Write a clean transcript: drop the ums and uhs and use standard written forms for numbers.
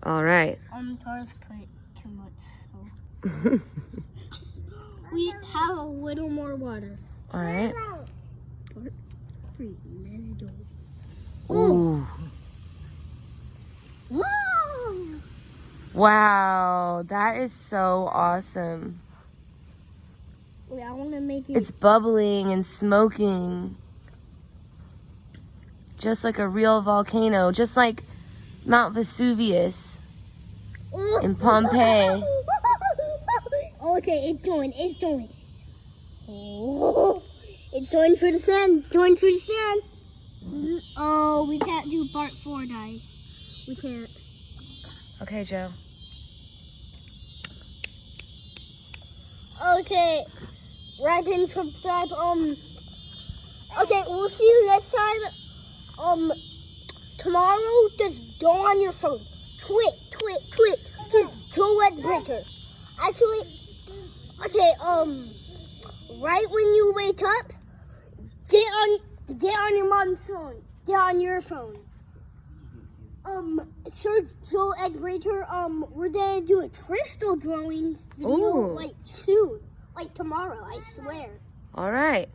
All right. Taurus put too much, so. We have a little more water. All right. Part 3, let's go. Ooh. Wow! Wow, that is so awesome. Wait, I want to make it. It's bubbling and smoking. Just like a real volcano, just like Mount Vesuvius in Pompeii. Okay, it's going. It's going. It's going for the sun. It's going for the sun. Oh, we can't do part 4, guys. We can't. Okay, Joe. Okay. Like and subscribe. Okay, we'll see you next time. Tomorrow, just go on your phone. Tweet. Just go at Breaker. Actually, okay, right when you wake up, get on your mom's phone. Get on your phone. Search Joe Ed Breaker. We're gonna do a crystal drawing video, Ooh. like soon. Like tomorrow, I swear. All right.